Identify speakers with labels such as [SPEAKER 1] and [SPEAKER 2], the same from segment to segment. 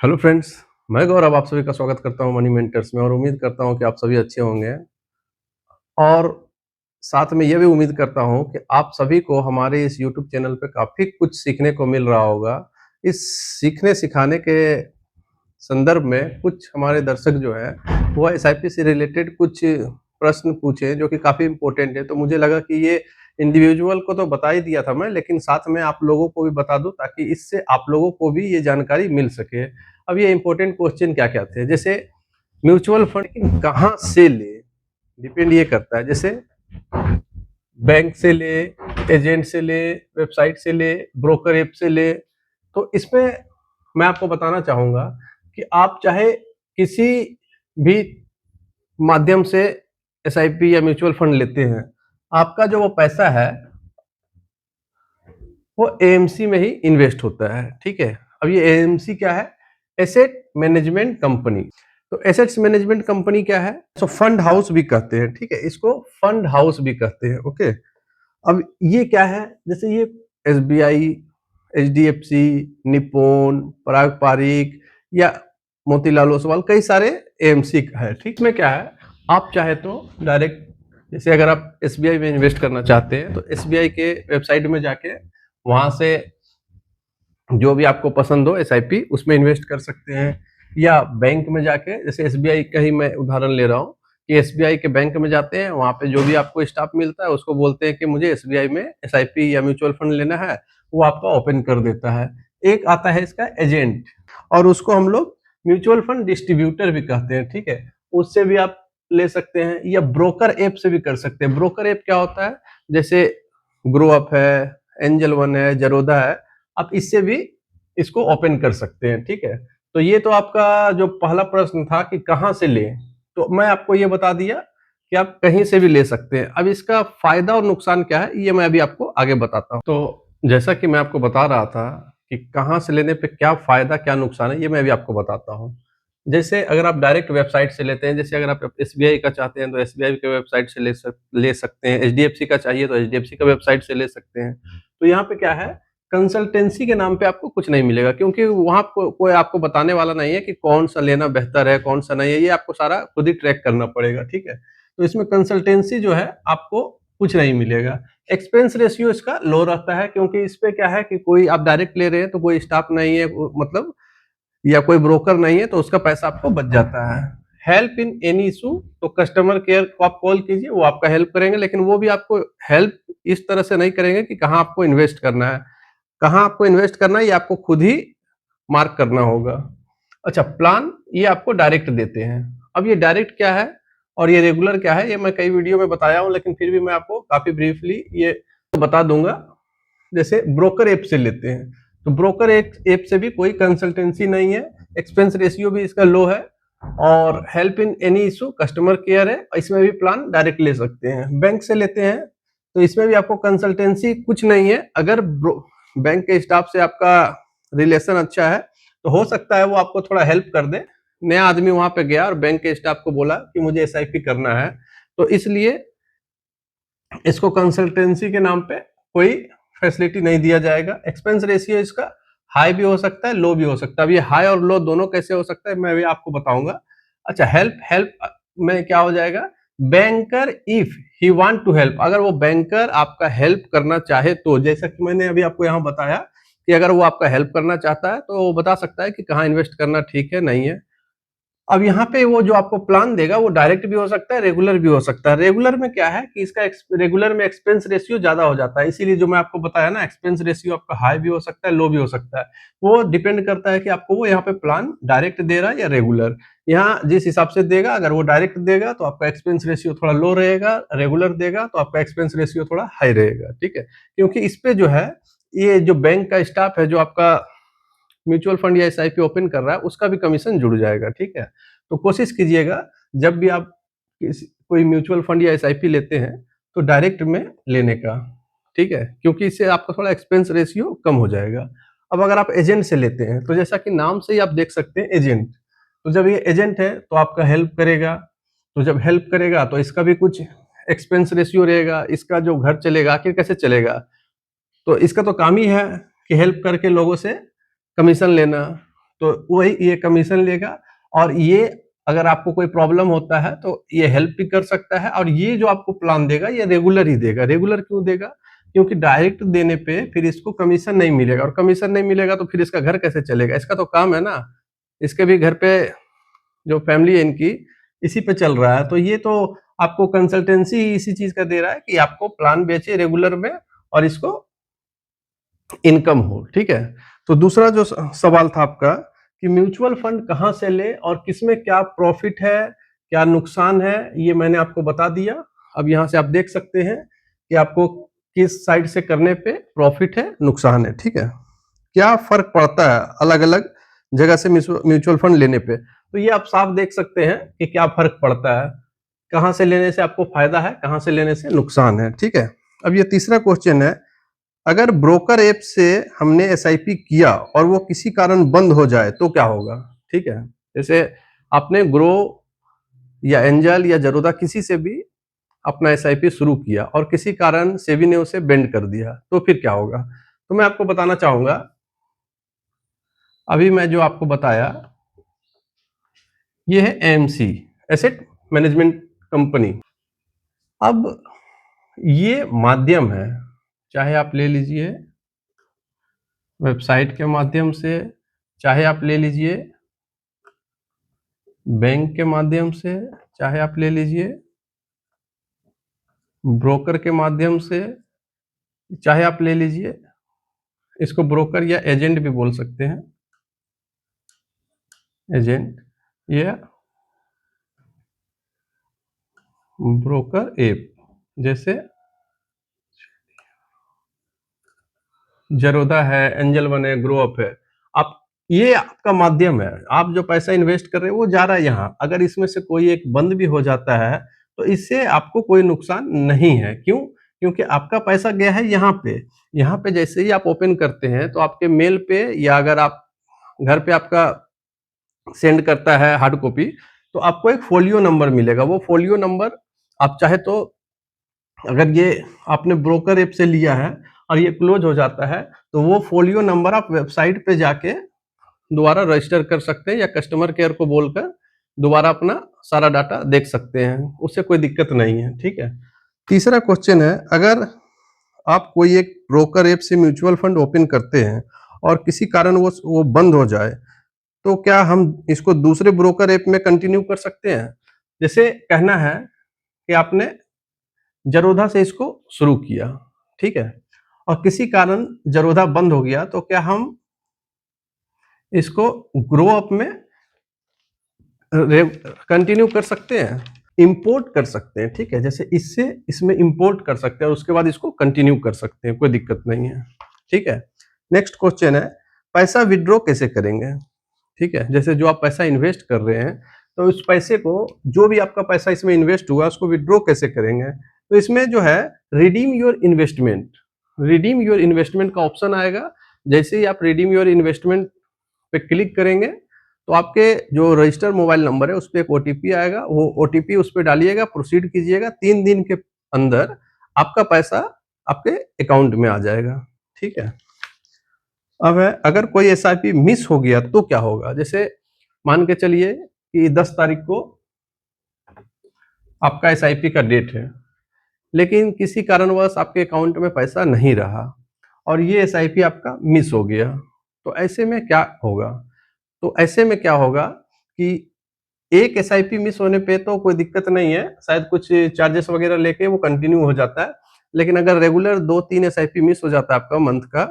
[SPEAKER 1] Hello friends, मैं गौरव आप सभी का स्वागत करता हूँ मनी मेंटर्स में और उम्मीद करता हूँ कि आप सभी अच्छे होंगे और साथ में ये भी उम्मीद करता हूँ कि आप सभी को हमारे इस यूट्यूब चैनल पे काफ़ी कुछ सीखने को मिल रहा होगा। इस सीखने सिखाने के संदर्भ में कुछ हमारे दर्शक जो हैं, वो एसआईपी से रिलेटेड कुछ प्रश्न पूछे जो कि काफ़ी इम्पोर्टेंट है। तो मुझे लगा कि ये इंडिविजुअल को तो बता ही दिया था मैं, लेकिन साथ में आप लोगों को भी बता दूँ ताकि इससे आप लोगों को भी ये जानकारी मिल सके। अब ये इम्पोर्टेंट क्वेश्चन क्या-क्या थे? जैसे म्यूचुअल फंड कहाँ से लें? डिपेंड ये करता है। जैसे बैंक से ले, एजेंट से ले, वेबसाइट से ले, ब्रोकर ऐप से ले। तो इसमें मैं आपको बताना चाहूँगा कि आप चाहे किसी भी माध्यम से एसआईपी या म्यूचुअल फंड लेते हैं, आपका जो वो पैसा है, वो एएमसी में ही इन्वेस्ट होता है, ठीक है? अब ये एएमसी क्या है? Asset management company. तो एसेट्स मैनेजमेंट कंपनी क्या है? तो फंड हाउस भी कहते हैं, ठीक है? इसको फंड हाउस भी कहते हैं, ओके? अब ये क्या है? जैसे ये एसबीआई, एचडीएफसी, निप्पॉन, पराग पारिक या मोतीलाल ओसवाल कई सारे एएमसी है, ठीक? इसमें क्या है? आप चाहे तो डायरेक्ट जैसे अगर आप एसबीआई में इन्वेस्ट करना चाहते हैं, तो एसबीआई के वेबसाइट में जाके वहाँ से जो भी आपको पसंद हो एसआईपी उसमें इन्वेस्ट कर सकते हैं या बैंक में जाके जैसे एसबीआई का ही मैं उदाहरण ले रहा हूँ कि एसबीआई के बैंक में जाते हैं, वहाँ पे जो भी आपको स्टाफ मिलता है उसको बोलते हैं कि मुझे एसबीआई में एसआईपी या म्यूचुअल फंड लेना है, वो आपका ओपन कर देता है। एक आता है इसका एजेंट और उसको हम लोग म्यूचुअल फंड डिस्ट्रीब्यूटर भी कहते हैं, ठीक है? उससे भी आप ले सकते हैं या ब्रोकर ऐप से भी कर सकते हैं। ब्रोकर ऐप क्या होता है? जैसे ग्रो अप है, एंजल वन है, ज़रोदा है, आप इससे भी इसको ओपन कर सकते हैं, ठीक है? तो ये तो आपका जो पहला प्रश्न था कि कहाँ से लें, तो मैं आपको ये बता दिया कि आप कहीं से भी ले सकते हैं। अब इसका फ़ायदा और नुकसान क्या है, ये मैं अभी आपको आगे बताता हूँ। तो जैसा कि मैं आपको बता रहा था कि कहाँ से लेने पे क्या फ़ायदा, क्या नुकसान है, ये मैं अभी आपको बताता हूँ। जैसे अगर आप डायरेक्ट वेबसाइट से लेते हैं, जैसे अगर आप एसबीआई का चाहते हैं, तो एसबीआई के वेबसाइट से ले सकते हैं, एचडीएफसी का चाहिए तो एचडीएफसी का वेबसाइट से ले सकते हैं। तो यहाँ पे क्या है, कंसल्टेंसी के नाम पे आपको कुछ नहीं मिलेगा क्योंकि वहाँ कोई आपको बताने वाला नहीं है कि कौन-सा लेना बेहतर है, कौन-सा नहीं है, ये आपको सारा खुद ही ट्रैक करना पड़ेगा, ठीक है? तो इसमें कंसल्टेंसी जो है आपको कुछ नहीं मिलेगा। एक्सपेंस रेशियो इसका लो रहता है क्योंकि इस पे क्या है कि कोई आप डायरेक्ट ले रहे हैं तो कोई स्टाफ नहीं है मतलब या कोई ब्रोकर नहीं है तो उसका पैसा आपको बच जाता है। हेल्प इन एनी इश्यू तो कस्टमर केयर को आप कॉल कीजिए, वो आपका हेल्प करेंगे, लेकिन वो भी आपको हेल्प इस तरह से नहीं करेंगे कि कहाँ आपको इन्वेस्ट करना है। कहाँ आपको इन्वेस्ट करना है ये आपको खुद ही मार्क करना होगा। अच्छा, प्लान ये आपको डायरेक्ट देते हैं। अब ये डायरेक्ट क्या है और ये रेगुलर क्या है, ये मैं कई वीडियो में बताया हूँ, लेकिन फिर भी मैं आपको काफ़ी ब्रीफली ये बता दूँगा। जैसे ब्रोकर ऐप से लेते हैं, तो ब्रोकर ऐप से भी कोई कंसल्टेंसी नहीं है, एक्सपेंस रेशियो भी इसका लो है और help in any issue customer care है, इसमें भी प्लान डायरेक्ट ले सकते हैं। बैंक से लेते हैं, तो इसमें भी आपको कंसल्टेंसी कुछ नहीं है। अगर बैंक के स्टाफ से आपका रिलेशन अच्छा है, तो हो सकता है वो आपको थोड़ा हेल्प कर दे। नया आदमी वहाँ पे गया और बैंक के स्टाफ को बोला कि मुझे एसआईपी करना है, तो इसलिए इसको कंसल्टेंसी के नाम पे कोई फैसिलिटी नहीं दिया जाएगा। एक्सपेंस रेशियो इसका हाई भी हो सकता है, लो भी हो सकता है। अब ये हाई और लो दोनों कैसे हो सकता है, मैं अभी आपको बताऊँगा। अच्छा, हेल्प हेल्प में क्या हो जाएगा, banker if he want to help, अगर वो बैंकर आपका हेल्प करना चाहे तो, जैसा कि मैंने अभी आपको यहाँ बताया कि अगर वो आपका हेल्प करना चाहता है, तो वो बता सकता है कि कहाँ इन्वेस्ट करना ठीक है, नहीं है। अब यहाँ पे वो जो आपको प्लान देगा वो डायरेक्ट भी हो सकता है, रेगुलर भी हो सकता है। रेगुलर में क्या है कि इसका रेगुलर में एक्सपेंस रेशियो ज़्यादा हो जाता है। इसीलिए जो मैं आपको बताया ना, एक्सपेंस रेशियो आपका हाई भी हो सकता है, लो भी हो सकता है। वो डिपेंड करता है कि आपको वो यहाँ पे प्लान डायरेक्ट दे रहा है या रेगुलर। यहाँ जिस हिसाब से देगा, अगर वो डायरेक्ट देगा तो आपका एक्सपेंस रेशियो थोड़ा लो रहेगा, रेगुलर देगा तो आपका एक्सपेंस रेशियो थोड़ा हाई रहेगा, ठीक है? क्योंकि इस पे जो है, ये जो बैंक का स्टाफ है जो आपका म्यूचुअल फंड या एसआईपी ओपन कर रहा है, उसका भी कमीशन जुड़ जाएगा, ठीक है? तो कोशिश कीजिएगा जब भी आप कोई म्यूचुअल फंड या एसआईपी लेते हैं, तो डायरेक्ट में लेने का, ठीक है? क्योंकि इससे आपका थोड़ा एक्सपेंस रेशियो कम हो जाएगा। अब अगर आप एजेंट से लेते हैं, तो जैसा कि नाम से ही आप देख सकते हैं एजेंट, तो जब ये एजेंट है तो आपका हेल्प करेगा, तो जब हेल्प करेगा तो इसका भी कुछ एक्सपेंस रेशियो रहेगा, इसका जो घर चलेगा आखिर कैसे चलेगा? तो इसका तो काम ही है कि हेल्प करके लोगों से कमीशन लेना। तो वही ये कमीशन लेगा। और ये अगर आपको कोई प्रॉब्लम होता है तो ये हेल्प भी कर सकता है। और ये जो आपको प्लान देगा ये रेगुलर ही देगा। रेगुलर क्यों देगा? क्योंकि डायरेक्ट देने पे फिर इसको कमीशन नहीं मिलेगा, और कमीशन नहीं मिलेगा तो फिर इसका घर कैसे चलेगा? इसका तो काम है ना, इसके भी घर पे जो फैमिली है इनकी इसी पे चल रहा है। तो ये तो आपको कंसल्टेंसी इसी चीज का दे रहा है कि आपको प्लान बेचे रेगुलर में और इसको इनकम हो। ठीक है। तो दूसरा जो सवाल था आपका कि म्यूचुअल फंड कहाँ से ले और किसमें क्या प्रॉफिट है, क्या नुकसान है, ये मैंने आपको बता दिया। अब यहाँ से आप देख सकते हैं कि आपको किस साइड से करने पे प्रॉफिट है, नुकसान है। ठीक है। क्या फर्क पड़ता है अलग अलग जगह से म्यूचुअल फंड लेने पे? तो ये आप साफ देख सकते हैं कि क्या फर्क पड़ता है, कहाँ से लेने से आपको फायदा है, कहाँ से लेने से नुकसान है। ठीक है। अब ये तीसरा क्वेश्चन है, अगर ब्रोकर ऐप से हमने एसआईपी किया और वो किसी कारण बंद हो जाए तो क्या होगा? ठीक है। जैसे आपने ग्रो या एंजल या जरोधा किसी से भी अपना एसआईपी शुरू किया और किसी कारण सेबी ने उसे बेंड कर दिया, तो फिर क्या होगा? तो मैं आपको बताना चाहूंगा, अभी मैं जो आपको बताया ये है एएमसी, एसेट मैनेजमेंट कंपनी। अब ये माध्यम है, चाहे आप ले लीजिए वेबसाइट के माध्यम से, चाहे आप ले लीजिए बैंक के माध्यम से, चाहे आप ले लीजिए ब्रोकर के माध्यम से, चाहे आप ले लीजिए, इसको ब्रोकर या एजेंट भी बोल सकते हैं, एजेंट या ब्रोकर ऐप, जैसे जरोधा है, एंजल वन है, ग्रो अप है। आप ये आपका माध्यम है, आप जो पैसा इन्वेस्ट कर रहे हैं वो जा रहा है यहाँ। अगर इसमें से कोई एक बंद भी हो जाता है तो इससे आपको कोई नुकसान नहीं है। क्यों? क्योंकि आपका पैसा गया है यहाँ पे। यहाँ पे जैसे ही आप ओपन करते हैं तो आपके मेल पे या अगर आप घर पे आपका सेंड करता है हार्ड कॉपी, तो आपको एक फोलियो नंबर मिलेगा। वो फोलियो नंबर आप चाहे तो, अगर ये आपने ब्रोकर ऐप से लिया है और ये क्लोज हो जाता है तो वो फोलियो नंबर आप वेबसाइट पे जाके दोबारा रजिस्टर कर सकते हैं या कस्टमर केयर को बोलकर दोबारा अपना सारा डाटा देख सकते हैं, उससे कोई दिक्कत नहीं है। ठीक है। तीसरा क्वेश्चन है, अगर आप कोई एक ब्रोकर ऐप से म्यूचुअल फंड ओपन करते हैं और किसी कारण वो बंद हो जाए तो क्या हम इसको दूसरे ब्रोकर ऐप में कंटिन्यू कर सकते हैं? जैसे कहना है कि आपने जरोधा से इसको शुरू किया, ठीक है, और किसी कारण जरोधा बंद हो गया, तो क्या हम इसको ग्रो अप में कंटिन्यू कर सकते हैं? इंपोर्ट कर सकते हैं। ठीक है। जैसे इससे इसमें इंपोर्ट कर सकते हैं और उसके बाद इसको कंटिन्यू कर सकते हैं, कोई दिक्कत नहीं है। ठीक है। नेक्स्ट क्वेश्चन है, पैसा विड्रॉ कैसे करेंगे? ठीक है। जैसे जो आप पैसा इन्वेस्ट कर रहे हैं तो उस पैसे को, जो भी आपका पैसा इसमें इन्वेस्ट हुआ उसको विड्रॉ कैसे करेंगे? तो इसमें जो है redeem your investment, redeem your investment का ऑप्शन आएगा। जैसे ही आप रिडीम योर इन्वेस्टमेंट पे क्लिक करेंगे तो आपके जो रजिस्टर मोबाइल नंबर है उस पर एक ओटीपी आएगा, वो ओटीपी उस पर डालिएगा, प्रोसीड कीजिएगा, 3 दिन के अंदर आपका पैसा आपके अकाउंट में आ जाएगा। ठीक है। अब है, अगर कोई एसआईपी मिस हो गया तो क्या होगा? जैसे मान के चलिए कि 10 तारीख को आपका एसआईपी का डेट है, लेकिन किसी कारणवश आपके अकाउंट में पैसा नहीं रहा और ये एसआईपी आपका मिस हो गया, तो ऐसे में क्या होगा? तो ऐसे में क्या होगा कि एक एसआईपी मिस होने पे तो कोई दिक्कत नहीं है, शायद कुछ चार्जेस वगैरह लेके वो कंटिन्यू हो जाता है। लेकिन अगर रेगुलर 2-3 एसआईपी मिस हो जाता है आपका मंथ का,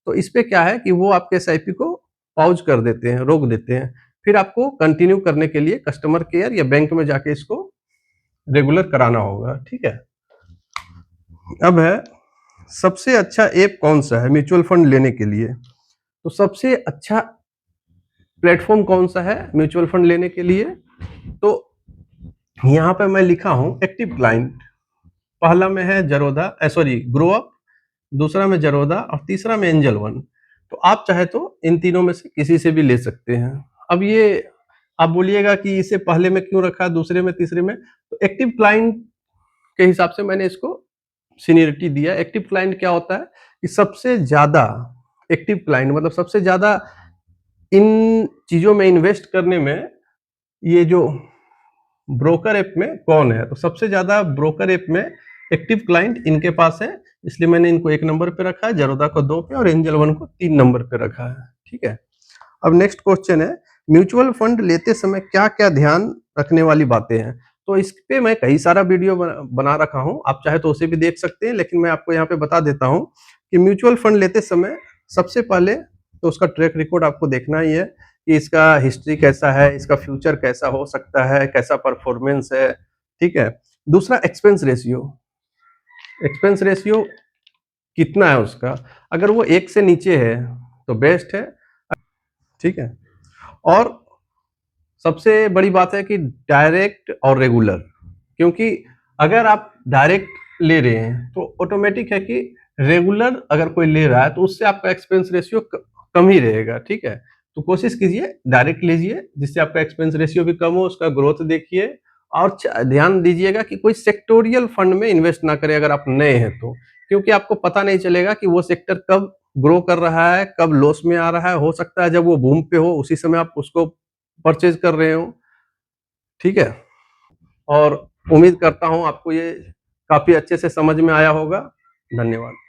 [SPEAKER 1] तो इस पे क्या है कि वो आपके एसआईपी को पॉज कर देते हैं, रोक देते हैं। फिर आपको कंटिन्यू करने के लिए कस्टमर केयर या बैंक में जाके इसको रेगुलर कराना होगा। ठीक है। अब है, सबसे अच्छा ऐप कौन सा है म्यूचुअल फंड लेने के लिए? तो सबसे अच्छा प्लेटफॉर्म कौन सा है म्यूचुअल फंड लेने के लिए? तो यहाँ पे मैं लिखा हूं एक्टिव क्लाइंट। पहला में है जरोधा, सॉरी ग्रो अप, दूसरा में जरोधा और तीसरा में एंजल वन। तो आप चाहे तो इन तीनों में से किसी से भी ले सकते हैं। अब ये आप बोलिएगा कि इसे पहले में क्यों रखा, दूसरे में, तीसरे में? तो एक्टिव क्लाइंट के हिसाब से मैंने इसको सीनियरिटी दिया। एक्टिव क्लाइंट क्या होता है कि सबसे ज्यादा एक्टिव क्लाइंट मतलब सबसे ज्यादा इन चीज़ों में इन्वेस्ट करने में ये जो ब्रोकर ऐप में कौन है, तो सबसे ज़्यादा ब्रोकर ऐप में एक्टिव क्लाइंट इनके पास है, इसलिए मैंने इनको 1 नंबर पे रखा है, ज़रोदा को 2 पे और एंजल वन को 3 नंबर पे रखा है, ठीक है। अब नेक्स्ट क्वेश्चन है, म्यूचुअल फंड लेते समय क्या-क्या ध्यान रखने वाली बातें हैं? तो इस पे मैं कई सारा वीडियो बना रखा हूँ, आप चाहे तो उसे भी देख सकते हैं, लेकिन मैं आपको यहाँ पे बता देता हूँ कि म्यूचुअल फंड लेते समय सबसे पहले तो उसका ट्रैक रिकॉर्ड आपको देखना ही है कि इसका हिस्ट्री कैसा है, इसका फ्यूचर कैसा हो सकता है, कैसा परफॉर्मेंस है, ठीक है। दूसरा एक्सपेंस रेशियो कितना है उसका, अगर वो 1 से नीचे है तो बेस्ट है, ठीक है। और सबसे बड़ी बात है कि डायरेक्ट और रेगुलर, क्योंकि अगर आप डायरेक्ट ले रहे हैं तो ऑटोमेटिक है कि रेगुलर अगर कोई ले रहा है तो उससे आपका एक्सपेंस रेशियो कम ही रहेगा, ठीक है। तो कोशिश कीजिए डायरेक्ट लीजिए जिससे आपका एक्सपेंस रेशियो भी कम हो, उसका ग्रोथ देखिए और ध्यान दीजिएगा कि कोई सेक्टोरियल फंड में इन्वेस्ट ना करें अगर आप नए हैं तो, क्योंकि आपको पता नहीं चलेगा कि वो सेक्टर कब ग्रो कर रहा है, कब लॉस में आ रहा है, हो सकता है जब वो बूम पे हो उसी समय आप उसको परचेज कर रहे हो, ठीक है। और उम्मीद करता हूँ आपको ये काफ़ी अच्छे से समझ में आया होगा। धन्यवाद।